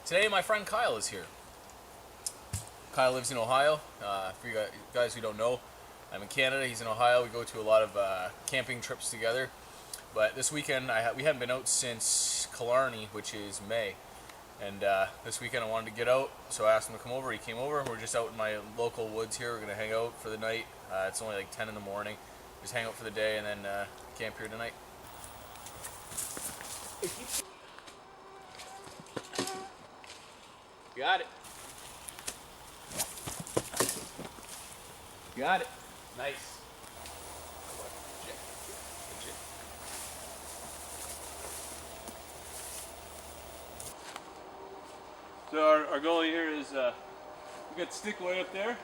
Today my friend Kyle is here. Kyle lives in Ohio. For you guys who don't know, I'm in Canada, he's in Ohio. We go to a lot of camping trips together. But this weekend we haven't been out since Killarney, which is May. And this weekend I wanted to get out, so I asked him to come over. He came over. We're just out in my local woods here. We're going to hang out for the night. It's only like 10 in the morning. Just hang out for the day and then camp here tonight. Got it. Got it. Nice. So our goal here is we got the stick way up there,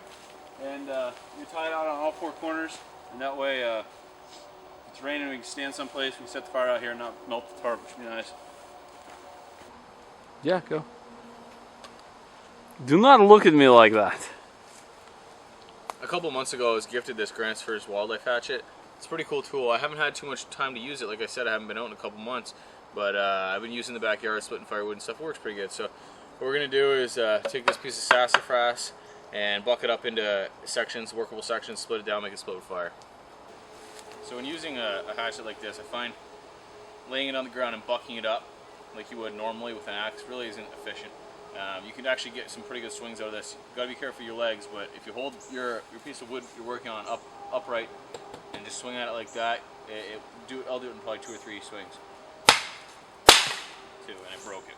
and we tie it out on all four corners, and that way if it's raining we can stand someplace, we can set the fire out here and not melt the tarp, which would be nice. Yeah, go. Do not look at me like that. A couple months ago I was gifted this Grantsford's wildlife hatchet. It's a pretty cool tool. I haven't had too much time to use it. Like I said, I haven't been out in a couple months, but I've been using the backyard, splitting firewood and stuff. It works pretty good. So what we're going to do is take this piece of sassafras and buck it up into sections, workable sections, split it down, make it split with fire. So when using a hatchet like this, I find laying it on the ground and bucking it up like you would normally with an axe really isn't efficient. You can actually get some pretty good swings out of this. You've got to be careful of your legs, but if you hold your piece of wood you're working on upright and just swing at it like that, I'll do it in probably 2 or 3 swings. 2, and I broke it.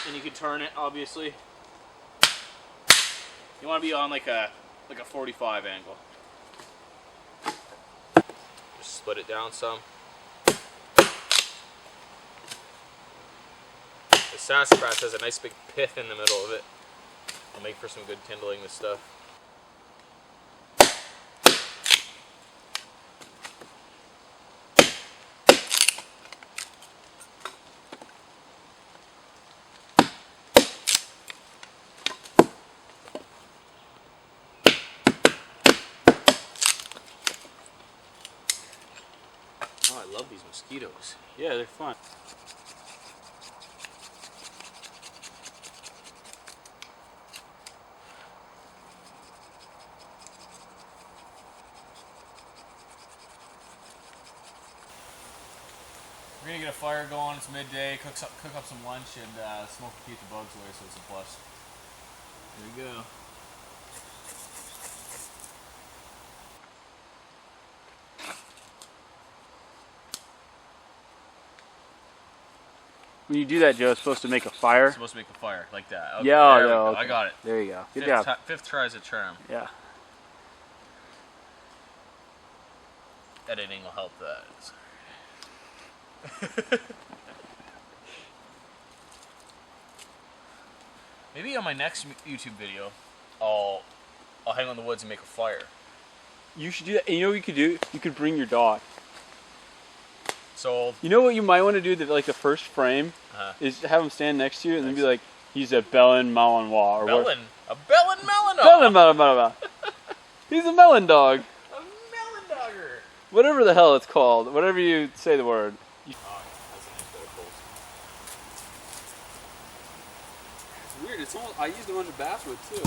And you can turn it, obviously. You want to be on like a 45 angle. Just split it down some. The sassafras has a nice big pith in the middle of it. It'll make for some good kindling, this stuff. Oh, I love these mosquitoes. Yeah, they're fun. We're gonna get a fire going. It's midday. Cook up some lunch and smoke to keep the bugs away, so it's a plus. There we go. When you do that, Joe, it's supposed to make a fire. It's supposed to make a fire like that. Okay, Yeah, there we no, go. okay. I got it. There you go. Good job. Fifth try's a charm. Yeah. Editing will help that. Maybe on my next YouTube video, I'll hang on the woods and make a fire. You should do that. And you know what you could do? You could bring your dog. So you know what you might want to do? Like the first frame is have him stand next to you and then be like, "He's a Bellin Malinois." Or Bellin, a Bellin Malinois. Bellin Malinois. He's a melon dog. A melon dogger. Whatever the hell it's called. Whatever you say the word. Oh, that's a nice bit of coals. It's weird. It's almost, I used a bunch of basswood too.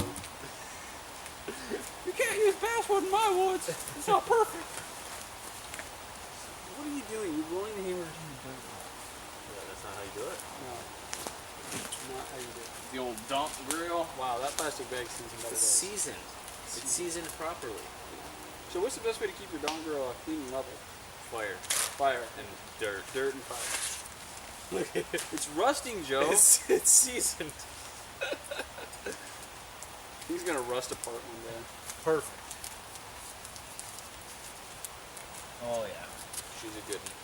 You can't use basswood in my woods. It's not perfect. What are you doing? You're rolling the hammer in the dirt. Yeah, that's not how you do it. No. Not how you do it. The old dump grill. Wow, that plastic bag's seasoned better. It's seasoned. It's seasoned properly. So what's the best way to keep your dawn grill clean and level? Fire. Fire. And dirt. Dirt and fire. Look at it. It's rusting, Joe. It's seasoned. He's gonna rust apart one day. Perfect. Oh yeah. She's a good one.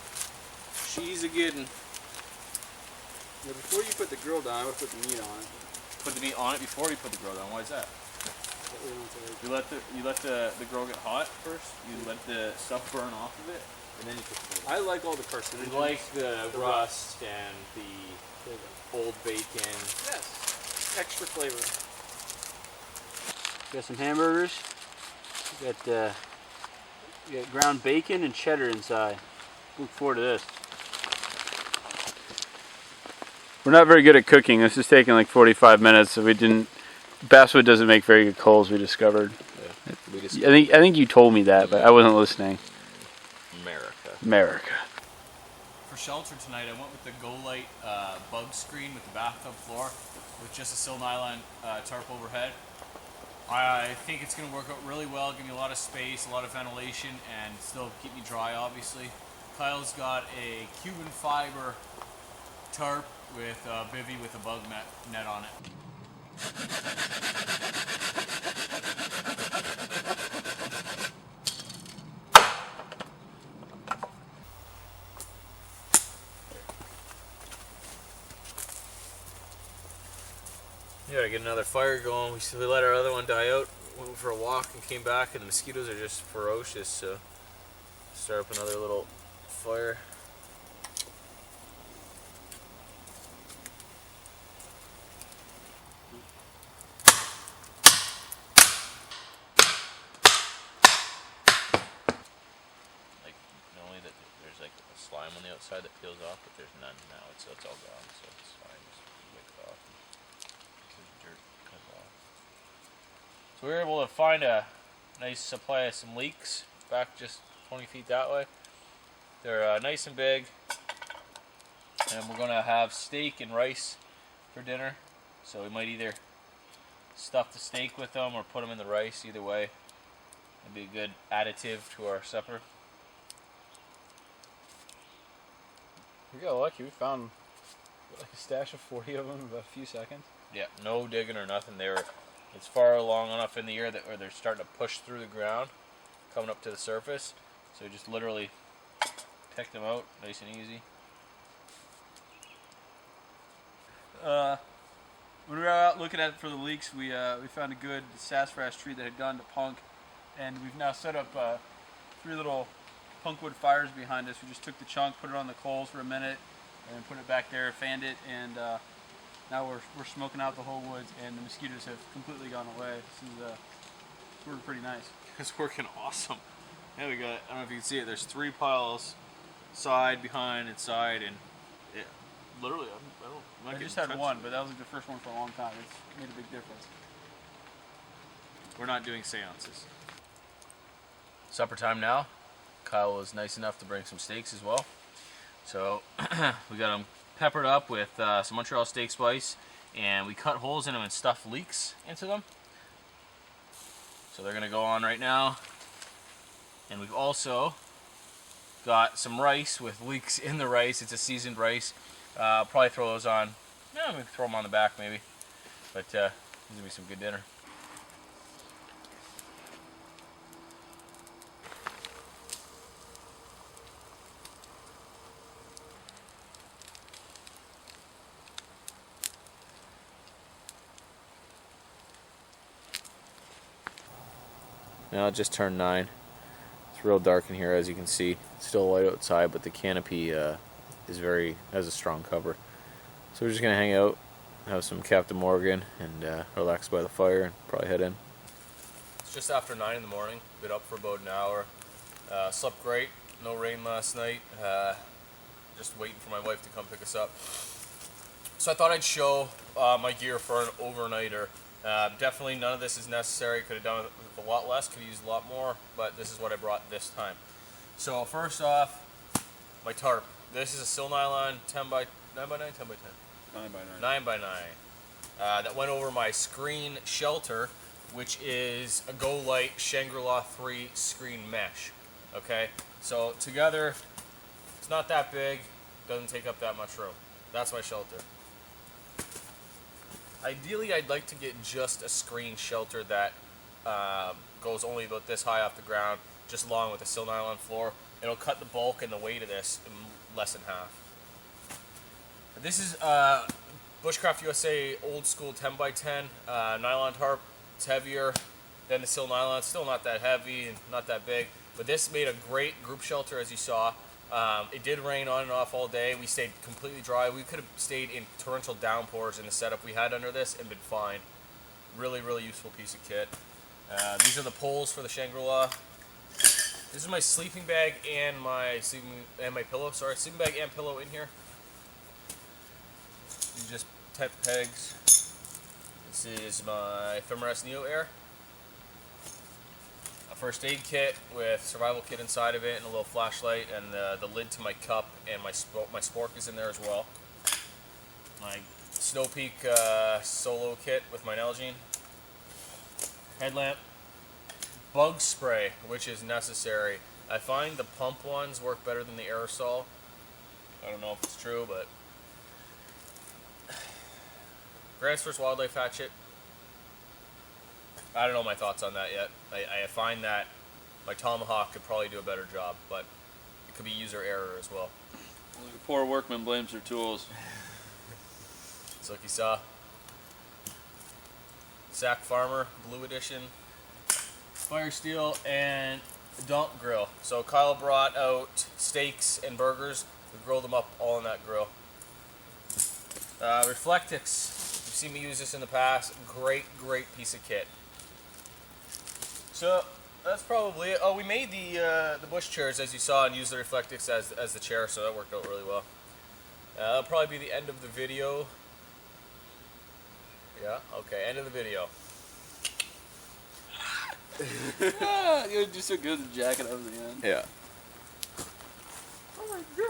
She's a good one. Now, before you put the grill down, I would put the meat on it. Put the meat on it before you put the grill down. Why is that? That way it You won't let the grill get hot first. You let the stuff burn off of it, and then you put the meat. I like all the carcinogens. You like the rust and the old bacon. Yes. Extra flavor. Got some hamburgers. We got ground bacon and cheddar inside. Look forward to this. We're not very good at cooking. This is taking like 45 minutes, so we didn't. Basswood doesn't make very good coals. We discovered. Yeah, I think you told me that, but I wasn't listening. America. For shelter tonight, I went with the Go Light bug screen with the bathtub floor with just a sil nylon tarp overhead. I think it's going to work out really well, give me a lot of space, a lot of ventilation, and still keep me dry, obviously. Kyle's got a Cuban fiber tarp with bivy with a bug net on it. You gotta get another fire going. We let our other one die out, went for a walk and came back, and the mosquitoes are just ferocious, so start up another little fire. Like, normally that there's like a slime on the outside that peels off, but there's none now. It's all gone, so it's fine. Just wipe it off. Dirt comes off. So we were able to find a nice supply of some leeks back just 20 feet that way. They're nice and big, and we're gonna have steak and rice for dinner. So we might either stuff the steak with them or put them in the rice. Either way, it'd be a good additive to our supper. We got lucky. We found like a stash of 40 of them in about a few seconds. Yeah, no digging or nothing. It's far along enough in the year that where they're starting to push through the ground, coming up to the surface. So we just literally pick them out, nice and easy. When we were out looking at it for the leeks, we found a good sassafras tree that had gone to punk, and we've now set up 3 little punkwood fires behind us. We just took the chunk, put it on the coals for a minute, and then put it back there, fanned it, and now we're smoking out the whole woods, and the mosquitoes have completely gone away. This is working pretty nice. It's working awesome. Yeah, we got, I don't know if you can see it, there's 3 piles, side, behind, and side, and it, literally, I just had one, but that was like the first one for a long time. It's made a big difference. We're not doing seances. Supper time now. Kyle was nice enough to bring some steaks as well. So we got them peppered up with some Montreal steak spice, and we cut holes in them and stuffed leeks into them. So they're gonna go on right now. And we've also got some rice with leeks in the rice. It's a seasoned rice. I'll probably throw those on. Yeah, I'm gonna throw them on the back maybe. But this is gonna be some good dinner. Now it just turned 9. It's real dark in here, as you can see. It's still light outside, but the canopy has a strong cover. So we're just gonna hang out, have some Captain Morgan, and relax by the fire, and probably head in. It's just after 9 in the morning. Been up for about an hour. Slept great. No rain last night. Just waiting for my wife to come pick us up. So I thought I'd show my gear for an overnighter. Definitely none of this is necessary. Could have done it with a lot less, could have used a lot more, but this is what I brought this time. So first off, my tarp. This is a sil nylon 10 by 9 by 9, 10 by 10? 9 by 9. 9 by 9. That went over my screen shelter, which is a Go Light Shangri-La 3 screen mesh. Okay, so together, it's not that big, doesn't take up that much room. That's my shelter. Ideally, I'd like to get just a screen shelter that goes only about this high off the ground, just along with a sil nylon floor. It'll cut the bulk and the weight of this in less than half. This is Bushcraft USA old school 10 by 10 nylon tarp. It's heavier than the sil nylon. It's still not that heavy and not that big, but this made a great group shelter, as you saw. It did rain on and off all day. We stayed completely dry. We could have stayed in torrential downpours in the setup we had under this and been fine. Really, really useful piece of kit. These are the poles for the Shangri-La. This is my sleeping bag and my pillow. Sorry, sleeping bag and pillow in here. These are just tent pegs. This is my Ephemeris Neo Air. A first aid kit with survival kit inside of it and a little flashlight and the lid to my cup, and my spork is in there as well. My Snow Peak solo kit with my Nalgene. Headlamp. Bug spray, which is necessary. I find the pump ones work better than the aerosol. I don't know if it's true, but Grant's first wildlife hatchet. I don't know my thoughts on that yet. I find that my Tomahawk could probably do a better job, but it could be user error as well. The poor workman blames their tools. Silky Saw. Sack Farmer, Blue Edition. Fire Steel, and Dump Grill. So Kyle brought out steaks and burgers. We grilled them up all in that grill. Reflectix. You've seen me use this in the past. Great piece of kit. So that's probably it. Oh, we made the bush chairs as you saw and used the Reflectix as the chair, so that worked out really well. That'll probably be the end of the video. Yeah, okay, end of the video. You're just so good at jacking over the end. Yeah. Oh my god.